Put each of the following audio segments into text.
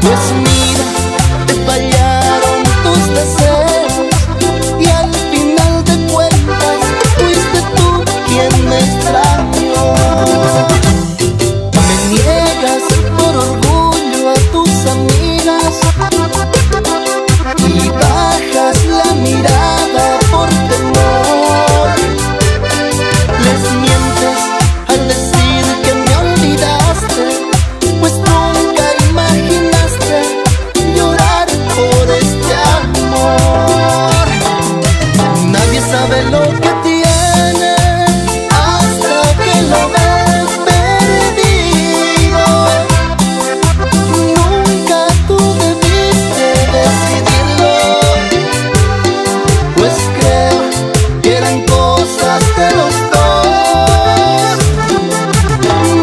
Pues mira, te fallaron tus deseos y al final de cuentas fuiste tú quien me extrañó. Me niegas por orgullo a tus amigas y bajas la mirada por temor. Les mientes al decir que me olvidaste, pues nunca imaginaste llorar por este amor. Nadie sabe lo que tiene hasta que lo ves perdido. Nunca tú debiste decidirlo, pues creo que eran cosas de los dos.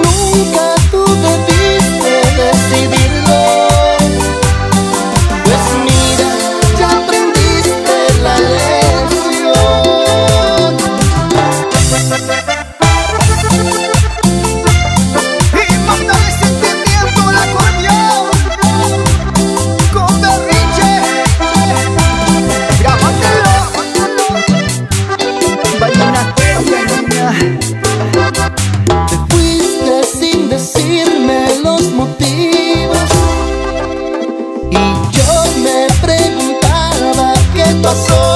Nunca tú debiste decidirlo, pues mira, ya aprendiste la lección. Y mándale sentimiento al acordeón con berrinche. Grábatelo. Vallenatería, niña. Te fuiste sin decirme los motivos y yo me preguntaba qué pasó.